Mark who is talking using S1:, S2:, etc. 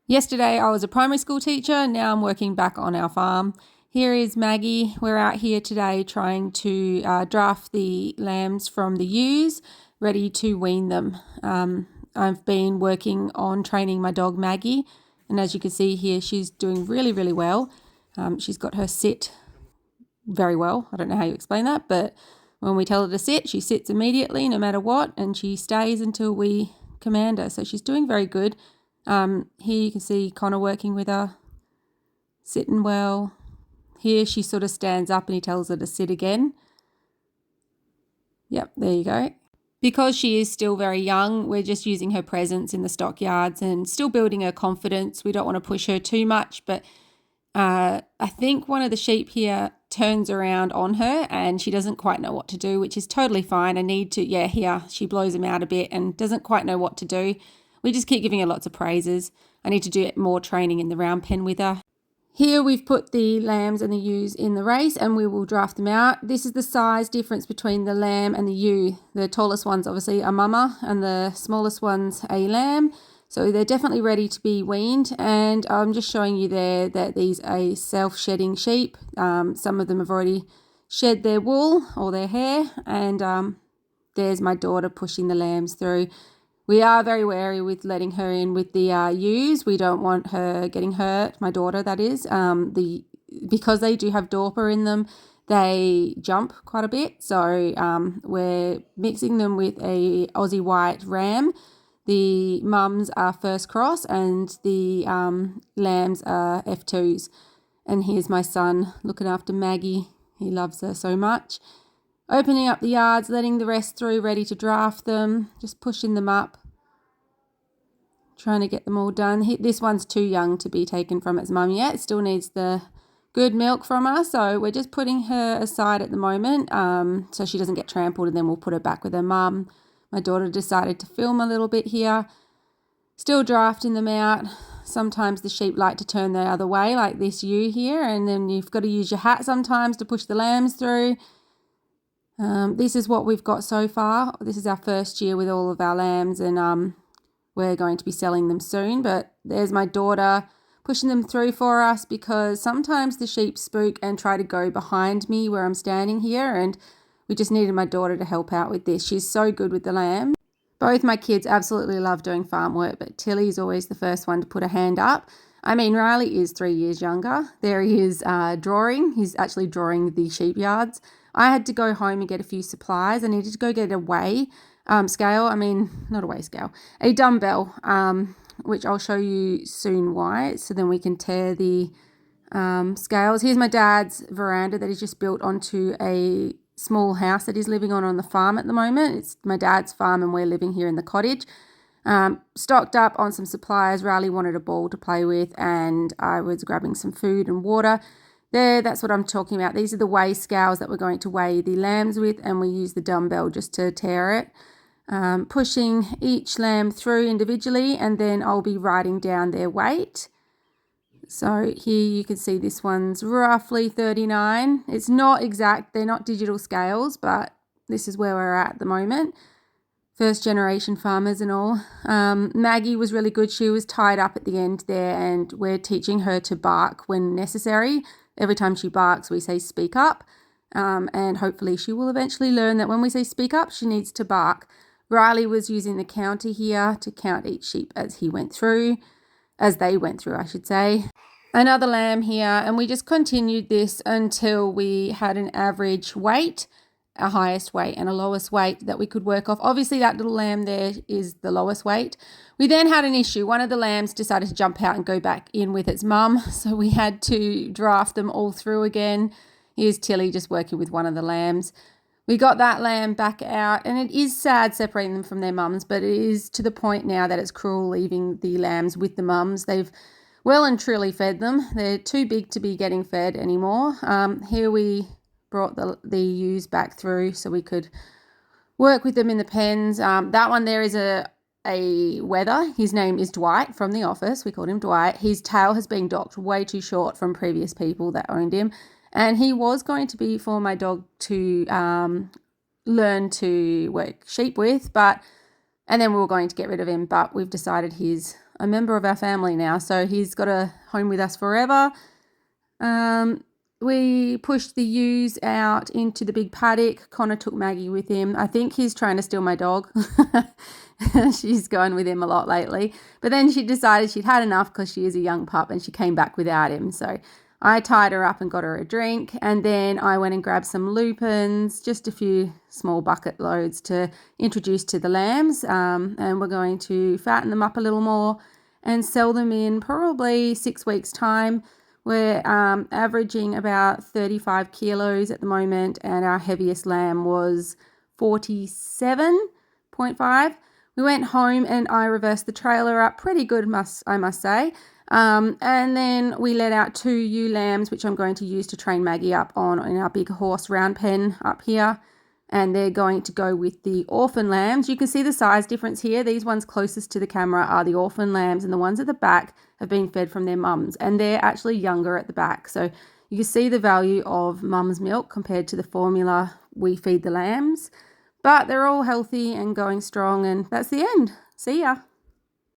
S1: Yesterday I was a primary school teacher, now I'm working back on our farm. Here is Maggie. We're out here today trying to draft the lambs from the ewes, ready to wean them. I've been working on training my dog Maggie, and as you can see here, she's doing really, really well. She's got her sit very well. I don't know how you explain that, but when we tell her to sit, she sits immediately no matter what, and she stays until we command her. So she's doing very good. Here you can see Connor working with her, sitting well. Here she sort of stands up and he tells her to sit again. Yep, there you go. Because she is still very young, we're just using her presence in the stockyards and still building her confidence. We don't want to push her too much, but I think one of the sheep here turns around on her and she doesn't quite know what to do, which is totally fine. I need to, here she blows him out a bit and doesn't quite know what to do. We just keep giving her lots of praises. I need to do more training in the round pen with her. Here we've put the lambs and the ewes in the race and we will draft them out. This is the size difference between the lamb and the ewe. The tallest one's obviously a mama and the smallest one's a lamb. So they're definitely ready to be weaned, and I'm just showing you there that these are self-shedding sheep. Some of them have already shed their wool or their hair, and there's my daughter pushing the lambs through. We are very wary with letting her in with the ewes. We don't want her getting hurt, my daughter that is. Because they do have Dorper in them, they jump quite a bit. So we're mixing them with a Aussie White Ram. The mums are first cross and the lambs are F2s. And here's my son looking after Maggie. He loves her so much. Opening up the yards, letting the rest through, ready to draft them, just pushing them up. Trying to get them all done. This one's too young to be taken from its mum yet. It still needs the good milk from her. So we're just putting her aside at the moment so she doesn't get trampled, and then we'll put her back with her mum. My daughter decided to film a little bit here. Still drafting them out. Sometimes the sheep like to turn the other way, like this ewe here, and then you've got to use your hat sometimes to push the lambs through. This is what we've got so far. This is our first year with all of our lambs, and we're going to be selling them soon. But there's my daughter pushing them through for us, because sometimes the sheep spook and try to go behind me where I'm standing here, and we just needed my daughter to help out with this. She's so good with the lamb. Both my kids absolutely love doing farm work, but Tilly's always the first one to put a hand up. I mean, Riley is 3 years younger. There he is drawing. He's actually drawing the sheep yards. I had to go home and get a few supplies. I needed to go get a weigh scale. I mean, not a weigh scale, a dumbbell, which I'll show you soon why. So then we can tear the scales. Here's my dad's veranda that he's just built onto a small house that he's living on the farm at the moment. It's my dad's farm and we're living here in the cottage. Stocked up on some supplies. Riley wanted a ball to play with and I was grabbing some food and water. There, that's what I'm talking about. These are the weigh scales that we're going to weigh the lambs with, and we use the dumbbell just to tear it. Pushing each lamb through individually, and then I'll be writing down their weight. So here you can see this one's roughly 39. It's not exact, they're not digital scales, but this is where we're at the moment. First generation farmers and all. Maggie was really good. She was tied up at the end there, and we're teaching her to bark when necessary. Every time she barks, we say speak up, and hopefully she will eventually learn that when we say speak up, she needs to bark. Riley was using the counter here to count each sheep as they went through, I should say. Another lamb here, and we just continued this until we had an average weight, a highest weight and a lowest weight that we could work off. Obviously that little lamb there is the lowest weight. We then had an issue. One of the lambs decided to jump out and go back in with its mum, so we had to draft them all through again. Here's Tilly just working with one of the lambs. We got that lamb back out, and it is sad separating them from their mums, but it is to the point now that it's cruel leaving the lambs with the mums. They've well and truly fed them. They're too big to be getting fed anymore. Here we brought the ewes back through so we could work with them in the pens. That one there is a wether. His name is Dwight from The Office. We called him Dwight. His tail has been docked way too short from previous people that owned him. And he was going to be for my dog to learn to work sheep with, and then we were going to get rid of him, but we've decided he's a member of our family now, so he's got a home with us forever. We pushed the ewes out into the big paddock. Connor took Maggie with him. I think he's trying to steal my dog. She's gone with him a lot lately. But then she decided she'd had enough because she is a young pup, and she came back without him. So I tied her up and got her a drink, and then I went and grabbed some lupins, just a few small bucket loads to introduce to the lambs, and we're going to fatten them up a little more and sell them in probably 6 weeks' time. We're averaging about 35 kilos at the moment, and our heaviest lamb was 47.5. We went home and I reversed the trailer up pretty good, I must say. And then we let out 2 ewe lambs, which I'm going to use to train Maggie up on in our big horse round pen up here. And they're going to go with the orphan lambs. You can see the size difference here. These ones closest to the camera are the orphan lambs, and the ones at the back have been fed from their mums, and they're actually younger at the back. So you can see the value of mum's milk compared to the formula we feed the lambs. But they're all healthy and going strong, and that's the end. See ya.